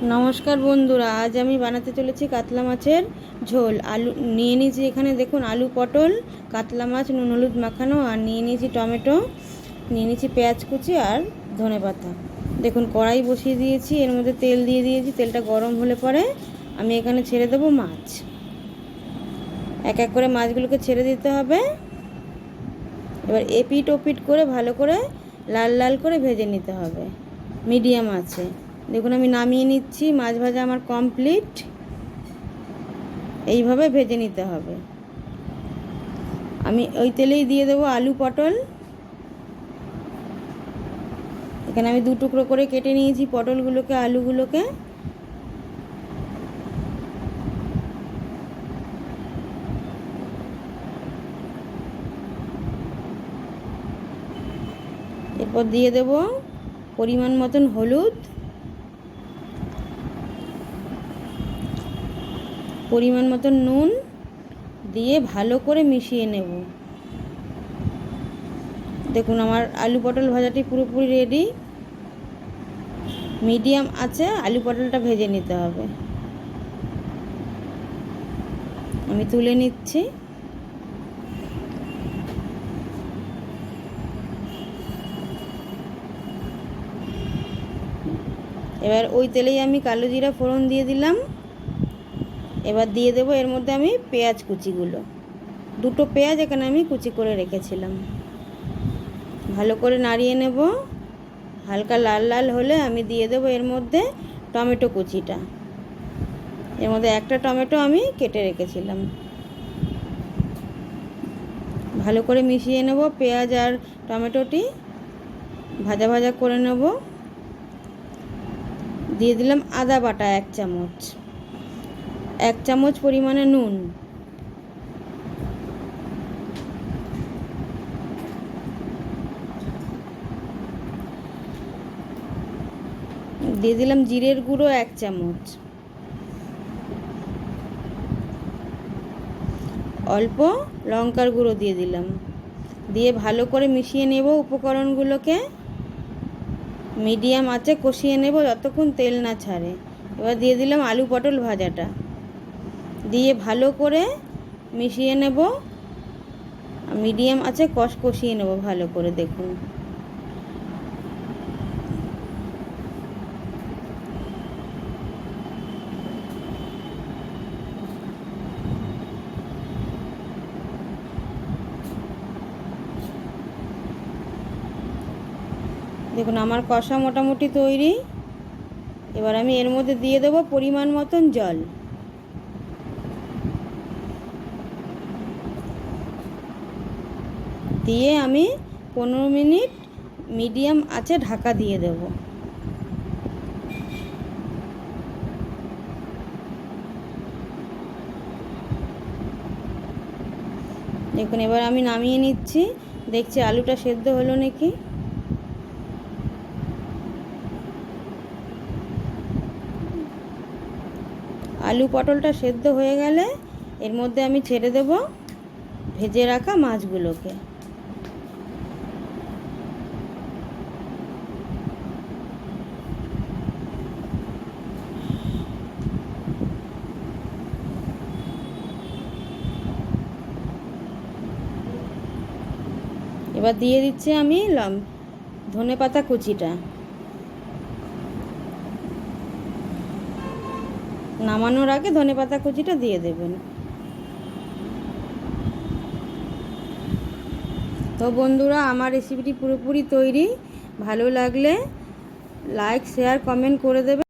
নমস্কার বন্ধুরা, আজ আমি বানাতে চলেছি কাতলা মাছের ঝোল। আলু নিয়ে নিয়েছি, এখানে দেখুন আলু, পটল, কাতলা মাছ নুন হলুদ মাখানো, আর নিয়ে নিয়েছি টমেটো, নিয়ে নিয়েছি পেঁয়াজ কুচি আর ধনেপাতা। দেখুন কড়াই বসিয়ে দিয়েছি, এর মধ্যে তেল দিয়ে দিয়েছি। তেলটা গরম হলে পরে আমি এখানে ছেড়ে দেবো মাছ। এক এক করে মাছগুলোকে ছেড়ে দিতে হবে। এবার এপিট ওপিট করে ভালো করে লাল লাল করে ভেজে নিতে হবে মিডিয়াম আছে। দেখুন আমি নামিয়ে নিচ্ছি, মাছ ভাজা আমার কমপ্লিট। এইভাবে ভেজে নিতে হবে। আমি ওই তেলেই দিয়ে দেবো আলু, পটল। এখানে আমি 2 টুকরো করে কেটে নিয়েছি পটলগুলোকে, আলুগুলোকে। এরপর দিয়ে দেব পরিমাণ মতন হলুদ, পরিমাণ মতন নুন দিয়ে ভালো করে মিশিয়ে নেব। দেখুন আমার আলু পটল ভাজাটি পুরোপুরি রেডি। মিডিয়াম আছে আলু পটলটা ভেজে নিতে হবে। আমি তুলে নিচ্ছি। এবার ওই তেলেই আমি কালো জিরা ফোড়ন দিয়ে দিলাম। এবার দিয়ে দেবো এর মধ্যে আমি পেঁয়াজ কুচিগুলো। 2টো পেঁয়াজ এখানে আমি কুচি করে রেখেছিলাম। ভালো করে নাড়িয়ে নেব। হালকা লাল লাল হলে আমি দিয়ে দেবো এর মধ্যে টমেটো কুচিটা। এর মধ্যে একটা টমেটো আমি কেটে রেখেছিলাম। ভালো করে মিশিয়ে নেব। পেঁয়াজ আর টমেটোটি ভাজা ভাজা করে নেব। দিয়ে দিলাম আদা বাটা 1 চামচ, 1 চামচ পরিমাণে নুন, দিয়ে দিলাম জিরের গুঁড়ো 1 চামচ, অল্প লঙ্কার গুঁড়ো দিয়ে দিলাম। দিয়ে ভালো করে মিশিয়ে নেব উপকরণগুলোকে। মিডিয়াম আঁচে কষিয়ে নেব যতক্ষণ তেল না ছাড়ে। এবার দিয়ে দিলাম আলু পটল ভাজাটা, দিয়ে ভালো করে মিশিয়ে নেব। মিডিয়াম আঁচে কষিয়ে নেব ভালো করে। দেখুন দেখুন আমার কষা মোটামুটি তৈরি। এবার আমি এর মধ্যে দিয়ে দেবো পরিমাণ মতন জল। দিয়ে আমি 15 মিনিট মিডিয়াম আঁচে ঢাকা দিয়ে দেব। দেখুন এবার আমি নামিয়ে নিচ্ছি। দেখছি আলুটা সেদ্ধ হলো নাকি। আলু পটলটা সেদ্ধ হয়ে গেলে এর মধ্যে আমি ছেড়ে দেব ভেজে রাখা মাছগুলোকে। এবার দিয়ে দিচ্ছি আমি ধনেপাতা কুচিটা। নামানোর আগে ধনেপাতা কুচিটা দিয়ে দেবেন। তো বন্ধুরা আমার রেসিপিটি পুরোপুরি তৈরি। ভালো লাগলে লাইক শেয়ার কমেন্ট করে দেবেন।